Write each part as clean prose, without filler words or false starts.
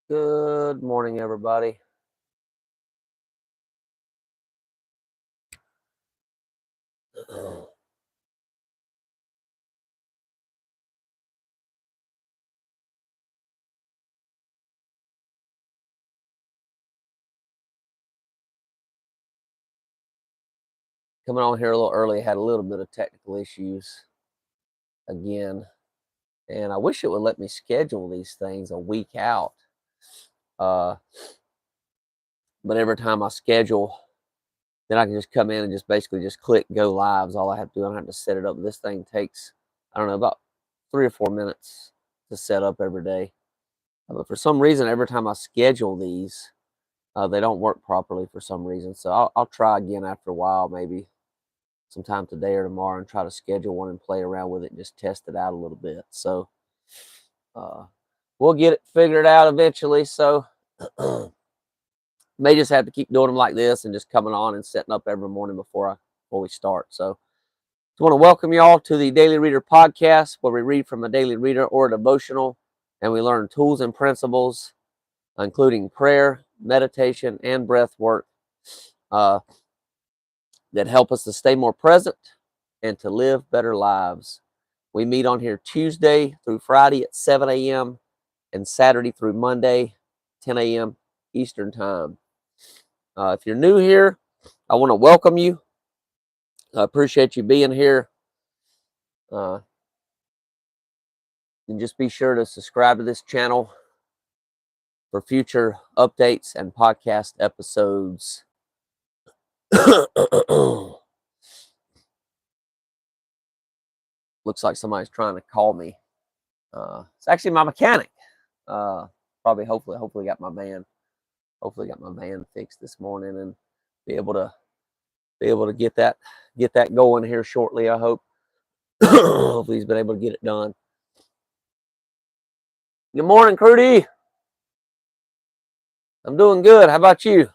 Good morning, everybody. Coming on here a little early, had a little bit of technical issues again, and I wish it would let me schedule these things a week out. Uh, but every time I schedule, then I can just come in and just basically just click go live. Is all I have to do. I don't have to set it up. This thing takes, I don't know, about 3 or 4 minutes to set up every day. But for some reason, every time I schedule these, they don't work properly for some reason. So I'll try again after a while, maybe sometime today or tomorrow, and try to schedule one and play around with it and just test it out a little bit. So we'll get it figured out eventually. So may just have to keep doing them like this and just coming on and setting up every morning before we start. So I want to welcome you all to the Daily Reader podcast, where we read from a daily reader or a devotional, and we learn tools and principles, including prayer, meditation, and breath work that help us to stay more present and to live better lives. We meet on here Tuesday through Friday at 7 a.m. and Saturday through Monday, 10 a.m. Eastern Time. If you're new here, I want to welcome you. I appreciate you being here. And just be sure to subscribe to this channel for future updates and podcast episodes. Looks like somebody's trying to call me. It's actually my mechanic. Hopefully got my van fixed this morning and be able to get that going here shortly, I hope. Hopefully he's been able to get it done. Good morning, Crudy. I'm doing good. How about you?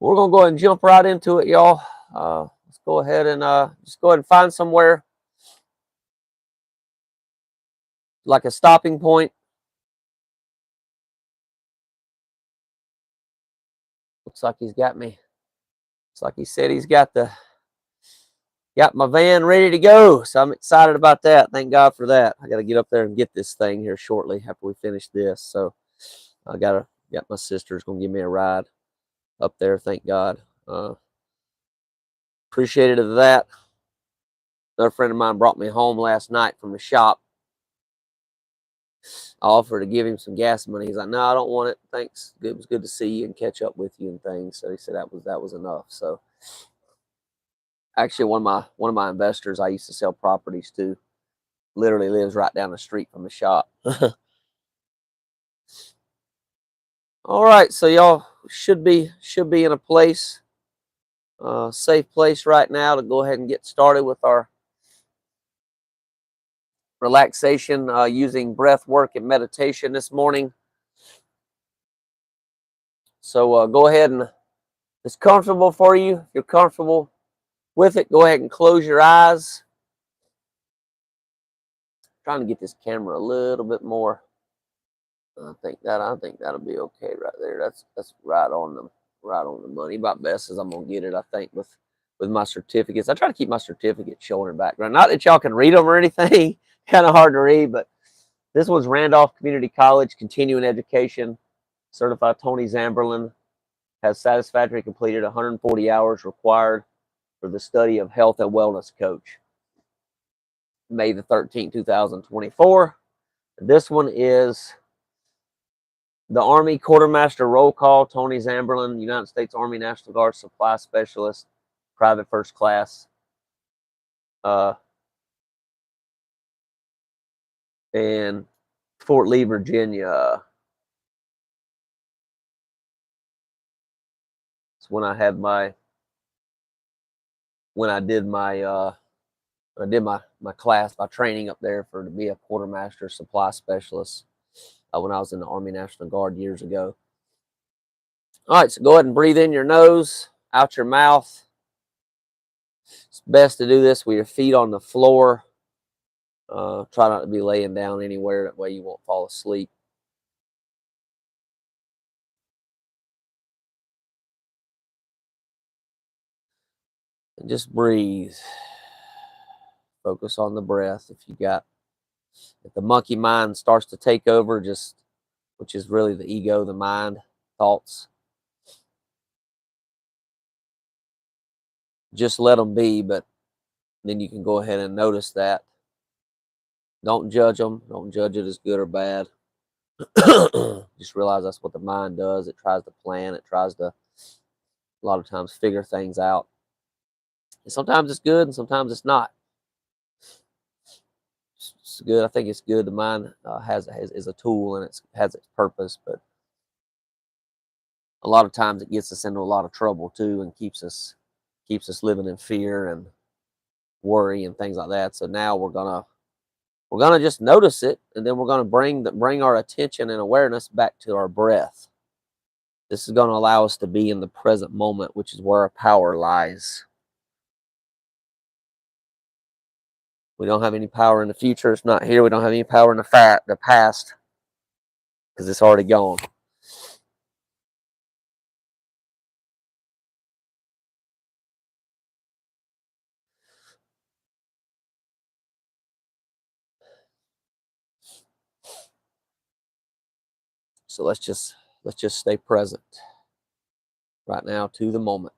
We're gonna go ahead and jump right into it, y'all. Let's go ahead and just go ahead and find somewhere like a stopping point. Looks like he's got me. Looks like he said he's got my van ready to go. So I'm excited about that. Thank God for that. I got to get up there and get this thing here shortly after we finish this. So I got my sister's going to give me a ride up there. Thank God. Appreciated of that. Another friend of mine brought me home last night from the shop. I offered to give him some gas money. He's like, "No, I don't want it. Thanks. It was good to see you and catch up with you and things." So he said that was enough. So actually, one of my investors I used to sell properties to literally lives right down the street from the shop. All right, so y'all should be in a place, safe place right now to go ahead and get started with our relaxation using breath work and meditation this morning. So go ahead, and if it's comfortable for you, if you're comfortable with it, go ahead and close your eyes. Trying to get this camera a little bit more. I think that'll be okay right there. That's right on the money. About best as I'm gonna get it, I think, with my certificates. I try to keep my certificates showing in the background. Not that y'all can read them or anything. Kind of hard to read, but this one's Randolph Community College Continuing Education. Certified Tony Zamberlin has satisfactorily completed 140 hours required for the study of health and wellness coach. May the 13th, 2024. This one is the Army Quartermaster Roll Call, Tony Zamberlin, United States Army National Guard Supply Specialist, Private First Class. In Fort Lee, Virginia. It's when I did my class, my training up there to be a quartermaster supply specialist when I was in the Army National Guard years ago. All right, so go ahead and breathe in your nose, out your mouth. It's best to do this with your feet on the floor. Try not to be laying down anywhere. That way you won't fall asleep. And just breathe. Focus on the breath. If the monkey mind starts to take over, which is really the ego, the mind, thoughts, just let them be. But then you can go ahead and notice that. Don't judge them. Don't judge it as good or bad. Just realize that's what the mind does. It tries to plan. It tries to, a lot of times, figure things out. And sometimes it's good and sometimes it's not. It's good. I think it's good. The mind is a tool and it has its purpose, but a lot of times it gets us into a lot of trouble too, and keeps us living in fear and worry and things like that. So now we're gonna just notice it, and then we're gonna bring our attention and awareness back to our breath. This is going to allow us to be in the present moment, which is where our power lies. We don't have any power in the future. It's not here. We don't have any power in the past because it's already gone. So let's just stay present right now to the moment.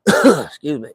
Excuse me.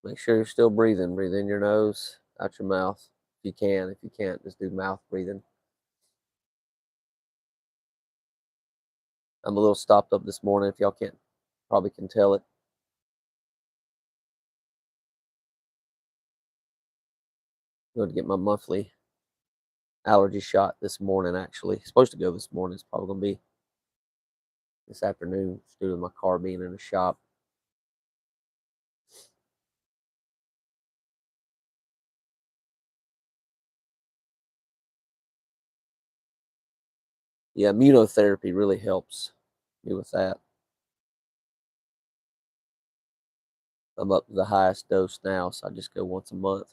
Make sure you're still breathing. Breathe in your nose, out your mouth. If you can. If you can't, just do mouth breathing. I'm a little stopped up this morning. If y'all can't, probably can tell it. I'm going to get my monthly allergy shot this morning, actually. Supposed to go this morning. It's probably going to be this afternoon due to my car being in the shop. Yeah, immunotherapy really helps me with that. I'm up to the highest dose now, so I just go once a month.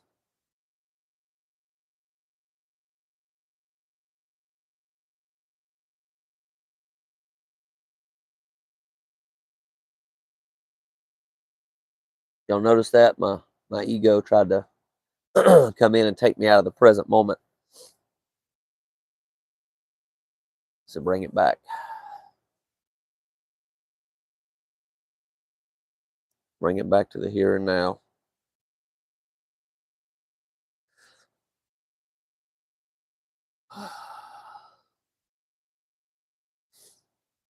Y'all notice that? My ego tried to come in and take me out of the present moment. So bring it back. Bring it back to the here and now.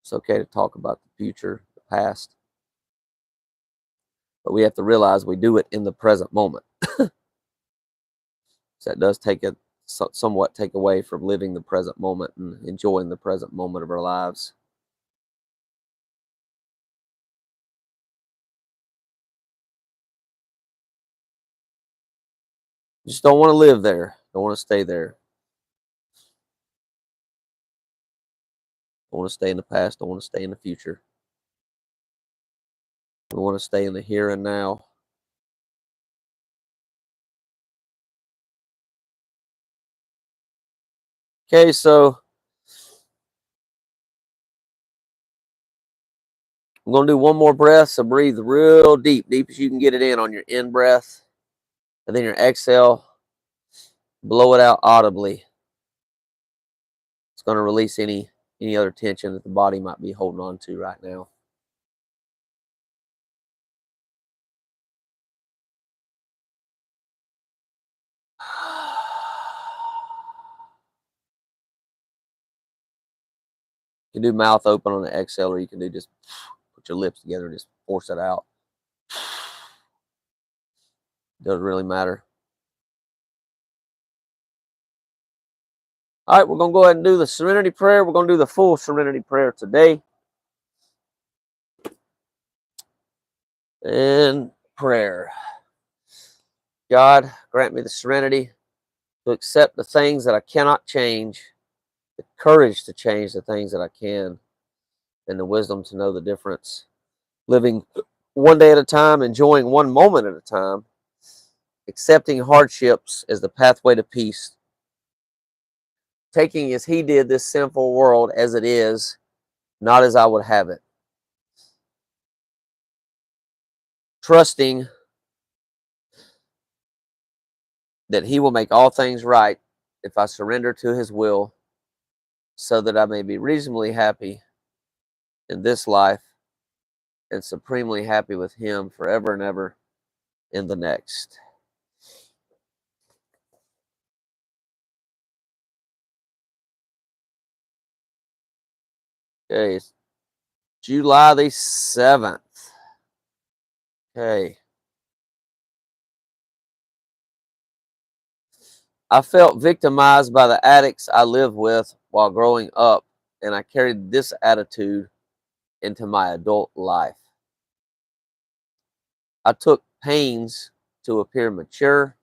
It's okay to talk about the future, the past, but we have to realize we do it in the present moment. So that does somewhat take away from living the present moment and enjoying the present moment of our lives. You just don't want to live there. Don't want to stay there. Don't want to stay in the past. Don't want to stay in the future. We want to stay in the here and now. Okay, so I'm going to do one more breath, so breathe real deep, deep as you can get it in on your in breath. And then your exhale, blow it out audibly. It's going to release any other tension that the body might be holding on to right now. You can do mouth open on the exhale, or you can do just put your lips together and just force it out. Doesn't really matter. All right, we're going to go ahead and do the serenity prayer. We're going to do the full serenity prayer today. And prayer. God, grant me the serenity to accept the things that I cannot change, the courage to change the things that I can, and the wisdom to know the difference. Living one day at a time, enjoying one moment at a time, accepting hardships as the pathway to peace, taking as He did this sinful world as it is, not as I would have it. Trusting that He will make all things right if I surrender to His will, so that I may be reasonably happy in this life and supremely happy with Him forever and ever in the next. Okay, it's July the 7th. Okay. I felt victimized by the addicts I lived with while growing up, and I carried this attitude into my adult life. I took pains to appear mature,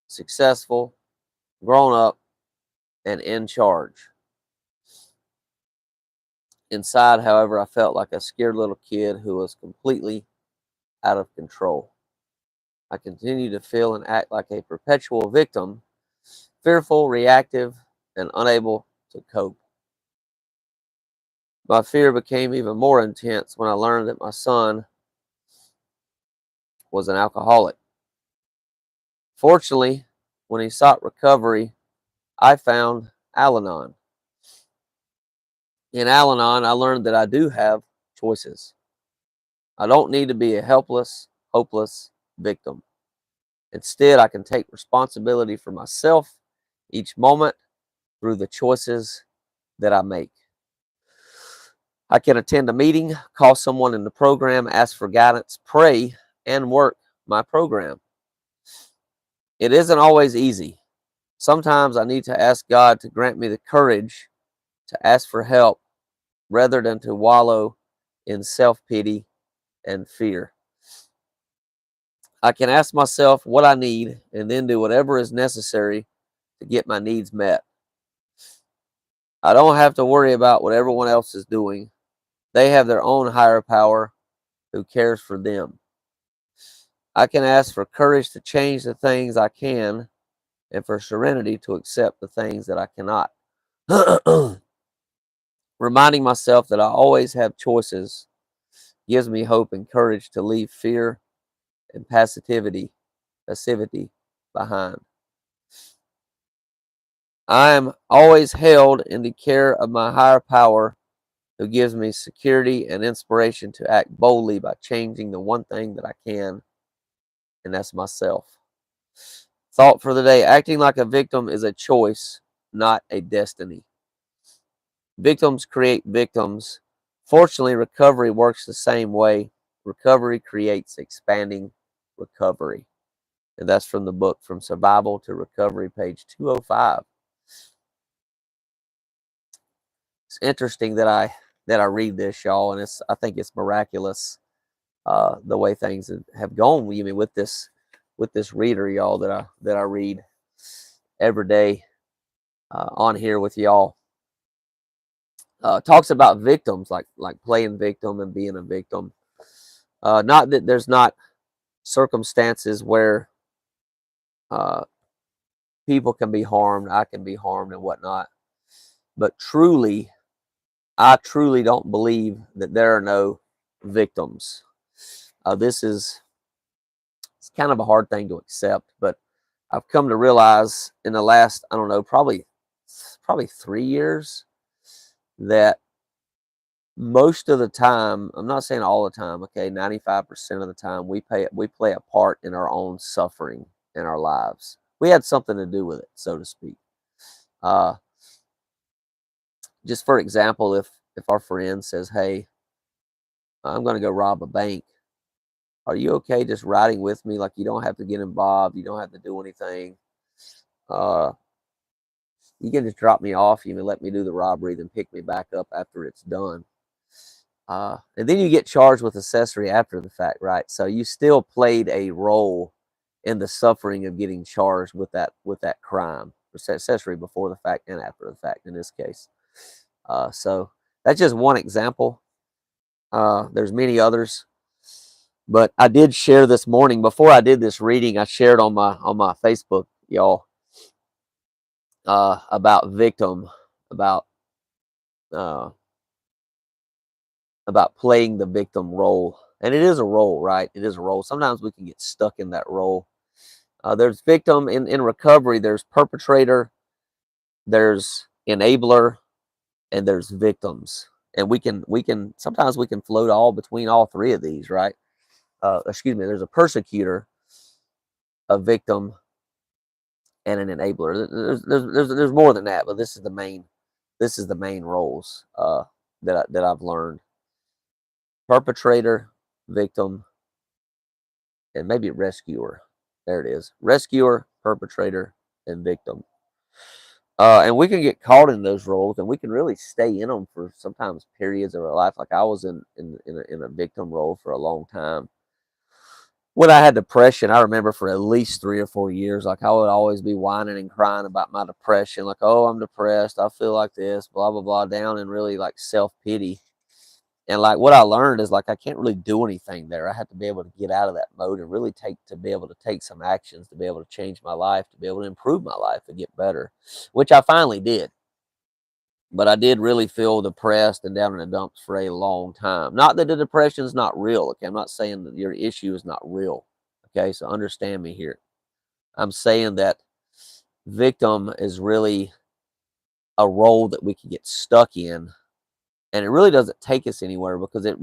successful, grown up, and in charge. Inside, however, I felt like a scared little kid who was completely out of control. I continued to feel and act like a perpetual victim, fearful, reactive, and unable to cope. My fear became even more intense when I learned that my son was an alcoholic. Fortunately, when he sought recovery, I found Al Anon. In Al Anon, I learned that I do have choices. I don't need to be a helpless, hopeless victim. Instead, I can take responsibility for myself each moment through the choices that I make. I can attend a meeting, call someone in the program, ask for guidance, pray, and work my program. It isn't always easy. Sometimes I need to ask God to grant me the courage to ask for help rather than to wallow in self-pity and fear. I can ask myself what I need and then do whatever is necessary to get my needs met. I don't have to worry about what everyone else is doing. They have their own higher power who cares for them. I can ask for courage to change the things I can and for serenity to accept the things that I cannot. Reminding myself that I always have choices gives me hope and courage to leave fear and passivity behind. I am always held in the care of my higher power who gives me security and inspiration to act boldly by changing the one thing that I can, and that's myself. Thought for the day: acting like a victim is a choice, not a destiny. Victims create victims. Fortunately, recovery works the same way. Recovery creates expanding recovery. And that's from the book From Survival to Recovery, page 205. It's interesting that I read this, y'all, and I think it's miraculous the way things have gone. I mean, with this reader, y'all, that I read every day on here with y'all. Talks about victims, like playing victim and being a victim. Not that there's not circumstances where people can be harmed, I can be harmed, and whatnot. But truly, I truly don't believe that there are no victims. This is it's kind of a hard thing to accept, but I've come to realize in the last, I don't know, probably 3 years that most of the time, I'm not saying all the time, okay, 95% of the time we play a part in our own suffering in our lives. We had something to do with it, so to speak. Uh, just for example, if our friend says, "Hey, I'm going to go rob a bank," are you okay just riding with me? Like, you don't have to get involved, you don't have to do anything. Uh, you can just drop me off, you can let me do the robbery, then pick me back up after it's done. And then you get charged with accessory after the fact, right? So you still played a role in the suffering of getting charged with that crime, accessory before the fact and after the fact in this case. So that's just one example. There's many others, but I did share this morning before I did this reading. I shared on my Facebook, y'all, about victim, about uh, about playing the victim role. And it is a role, right? It is a role. Sometimes we can get stuck in that role. There's victim in recovery, there's perpetrator, there's enabler, and there's victims. And we can sometimes we can float all between all three of these, right? Excuse me, there's a persecutor, a victim, and an enabler. There's more than that, but this is the main roles that I've learned. Perpetrator, victim, and maybe rescuer. There it is. Rescuer, perpetrator, and victim. And we can get caught in those roles, and we can really stay in them for sometimes periods of our life. Like I was in a victim role for a long time. When I had depression, I remember for at least 3 or 4 years, like I would always be whining and crying about my depression. Like, oh, I'm depressed. I feel like this, blah, blah, blah, down and really like self-pity. And like what I learned is like I can't really do anything there. I have to be able to get out of that mode and really be able to take some actions to be able to change my life, to be able to improve my life and get better, which I finally did. But I did really feel depressed and down in the dumps for a long time. Not that the depression is not real. Okay, I'm not saying that your issue is not real. Okay, so understand me here. I'm saying that victim is really a role that we can get stuck in, and it really doesn't take us anywhere because it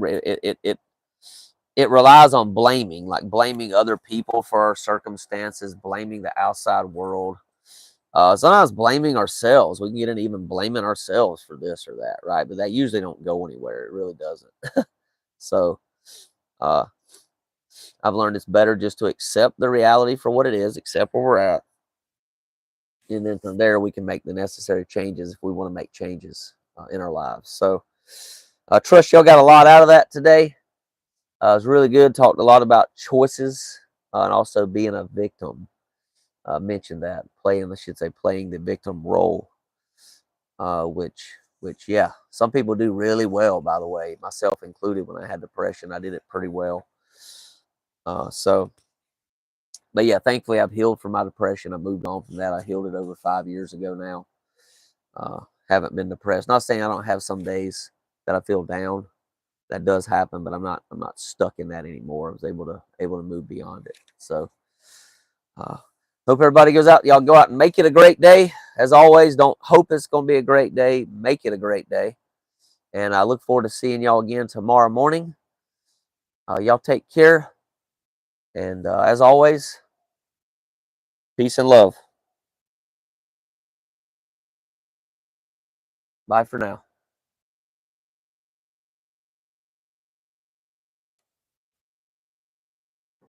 relies on blaming, like blaming other people for our circumstances, blaming the outside world. Sometimes blaming ourselves. We can get into even blaming ourselves for this or that, right? But that usually don't go anywhere. It really doesn't. So uh, I've learned it's better just to accept the reality for what it is, accept where we're at, and then from there we can make the necessary changes if we want to make changes in our lives. So I trust y'all got a lot out of that today. It was really good. Talked a lot about choices and also being a victim. Mentioned that playing, I should say, playing the victim role, which yeah, some people do really well. By the way, myself included. When I had depression, I did it pretty well. But yeah, thankfully I've healed from my depression. I moved on from that. I healed it over 5 years ago now. Haven't been depressed. Not saying I don't have some days that I feel down. That does happen, but I'm not stuck in that anymore. I was able to move beyond it. So hope everybody goes out. Y'all go out and make it a great day. As always, don't hope it's going to be a great day. Make it a great day. And I look forward to seeing y'all again tomorrow morning. Y'all take care. And as always, peace and love. Bye for now.